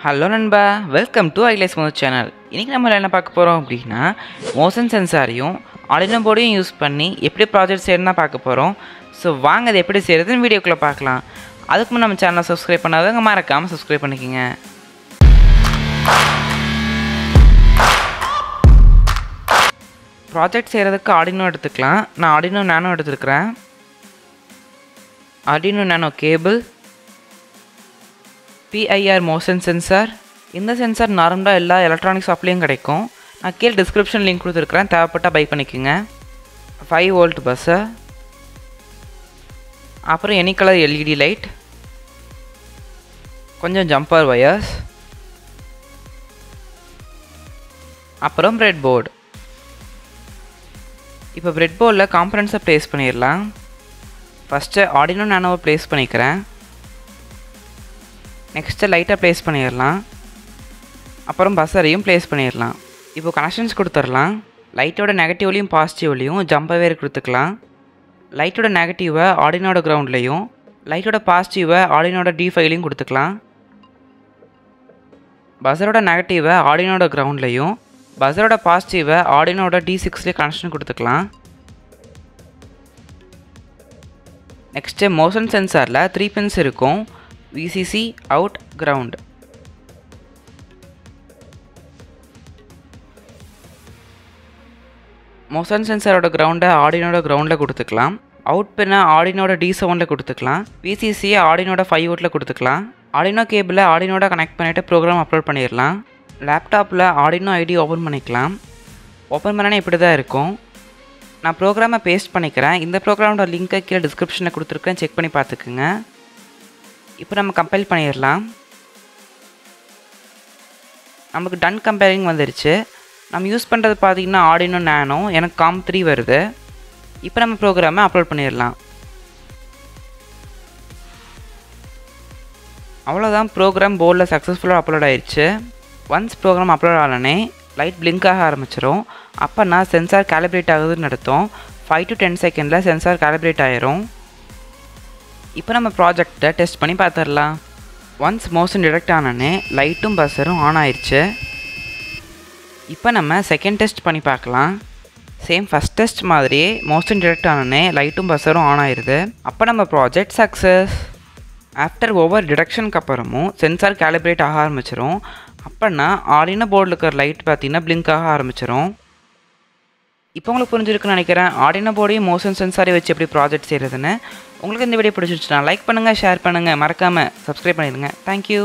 Hello நண்பா, welcome to ஐலேஸ் mode channel. இன்றைக்கி நம்ம என்ன பார்க்க போகிறோம் அப்படின்னா, மோஷன் சென்சாரையும் ஆர்டினோ போர்டையும் யூஸ் பண்ணி எப்படி ப்ராஜெக்ட் செய்யணும்னா பார்க்க போகிறோம். ஸோ வாங்க அதை எப்படி செய்கிறதுன்னு வீடியோக்குள்ளே பார்க்கலாம். அதுக்கு முன்னே நம்ம சேனலை சப்ஸ்கிரைப் பண்ணாதவங்க மறக்காமல் சப்ஸ்கிரைப் பண்ணிக்கோங்க. ப்ராஜெக்ட் செய்கிறதுக்கு ஆர்டினோ எடுத்துக்கலாம். நான் ஆர்டினோ நானோ எடுத்துருக்கிறேன். ஆர்டினோ நானோ கேபிள், PIR மோஷன் சென்சார். இந்த சென்சார் நார்மலாக எல்லா எலக்ட்ரானிக் ஷாப்லேயும் கிடைக்கும். நான் கீழே டிஸ்கிரிப்ஷன் லிங்க் கொடுத்துருக்குறேன், தேவைப்பட்டால் பை பண்ணிக்கோங்க. 5 வோல்ட் பஸ்ஸு, அப்புறம் எனி கலர் LED லைட், கொஞ்சம் ஜம்பர் வயர்ஸ், அப்புறம் பிரெட் போர்டு. இப்போ பிரெட் போர்டில் காம்பனன்ட்ஸை ப்ளேஸ் பண்ணிடலாம். ஃபஸ்ட்டு ஆர்டினோ நானோவை ப்ளேஸ் பண்ணிக்கிறேன். நெக்ஸ்ட்டு லைட்டை ப்ளேஸ் பண்ணிடலாம். அப்புறம் பஸ்ஸரையும் ப்ளேஸ் பண்ணிடலாம். இப்போ கனெக்ஷன்ஸ் கொடுத்துடலாம். லைட்டோட நெகட்டிவ்லையும் பாசிட்டிவ்லையும் ஜம்பர் வயர் கொடுத்துக்கலாம். லைட்டோட நெகட்டிவை ஆர்டினோட கிரவுண்ட்லேயும், லைட்டோட பாசிட்டிவை ஆர்டினோட D5லையும் கொடுத்துக்கலாம். பஸ்ஸரோட நெகட்டிவை ஆர்டினோட கிரவுண்ட்லேயும், பஸ்ஸரோட பாசிட்டிவை ஆர்டினோட D6லேயும் கனெக்ஷன் கொடுத்துக்கலாம். நெக்ஸ்ட்டு மோஷன் சென்சாரில் 3 பின்ஸ் இருக்கும். VCC, out, ground. மோஷன் சென்சாரோட கிரவுண்டை ஆர்டினோட கிரவுண்டில் கொடுத்துக்கலாம். அவுட் பின்னை ஆர்டினோட D7ல் கொடுத்துக்கலாம். VCCயை ஆர்டினோட 5 வோல்ட்டில் கொடுத்துக்கலாம். ஆர்டினோ கேபிளை ஆர்டினோட கனெக்ட் பண்ணிவிட்டு ப்ரோக்ராம் அப்லோட் பண்ணிடலாம். லேப்டாப்பில் ஆர்டினோ ஐடி ஓப்பன் பண்ணிக்கலாம். ஓப்பன் பண்ணானே இப்படி தான் இருக்கும். நான் ப்ரோக்ராமை பேஸ்ட் பண்ணிக்கிறேன். இந்த ப்ரோக்ராமோட லிங்க்கை கீழே டிஸ்கிரிப்ஷனில் கொடுத்துருக்கேன், செக் பண்ணி பார்த்துக்குங்க. இப்போ நம்ம கம்பைல் பண்ணிடலாம். நமக்கு டன் கம்பேரிங் வந்துருச்சு. நம்ம யூஸ் பண்ணுறது பார்த்திங்கன்னா ஆர்டினோ நானோ, எனக்கு COM3 வருது. இப்போ நம்ம ப்ரோக்ராமை அப்லோட் பண்ணிடலாம். அவ்வளோதான், ப்ரோக்ராம் போர்டில் சக்ஸஸ்ஃபுல்லாக அப்லோட் ஆயிடுச்சு. ஒன்ஸ் ப்ரோக்ராம் அப்லோட் ஆனோடனே லைட் பிளிங்க் ஆக ஆரம்பிச்சிடும். அப்போனா சென்சார் கேலிப்ரேட் ஆகுதுன்னு அர்த்தம். 5 to 10 செகண்டில் சென்சார் கேலிப்ரேட் ஆயிரும். இப்போ நம்ம ப்ராஜெக்டை டெஸ்ட் பண்ணி பார்த்துடலாம். ஒன்ஸ் மோஷன் டிடெக்ட் ஆனோடனே லைட்டும் பஸ்ஸரும் ஆன் ஆயிடுச்சு. இப்போ நம்ம செகண்ட் டெஸ்ட் பண்ணி பார்க்கலாம். சேம் ஃபஸ்ட் டெஸ்ட் மாதிரியே மோஷன் டிடெக்ட் ஆனோடனே லைட்டும் பஸ்ஸரும் ஆன் ஆயிடுது. அப்போ நம்ம ப்ராஜெக்ட் சக்ஸஸ். ஆஃப்டர் ஓவர் டிடெக்ஷனுக்கு அப்புறமும் சென்சார் கேலிப்ரேட் ஆக ஆரம்பிச்சிடும். அப்போனா ஆர்டினோ போர்டில் இருக்கிற லைட் பார்த்திங்கன்னா பிளிங்க் ஆக ஆரம்பிச்சிடும். இப்போ உங்களுக்கு புரிஞ்சிருக்குன்னு நினைக்கிறேன், ஆர்டினோ போர்டையும் மோஷன் சென்சாரையும் வச்சு எப்படி ப்ராஜெக்ட் செய்கிறதுன்னு. உங்களுக்கு இந்த வீடியோ பிடிச்சிருச்சுன்னா லைக் பண்ணுங்கள், ஷேர் பண்ணுங்கள், மறக்காமல் சப்ஸ்கிரைப் பண்ணிடுங்க. தேங்க்யூ.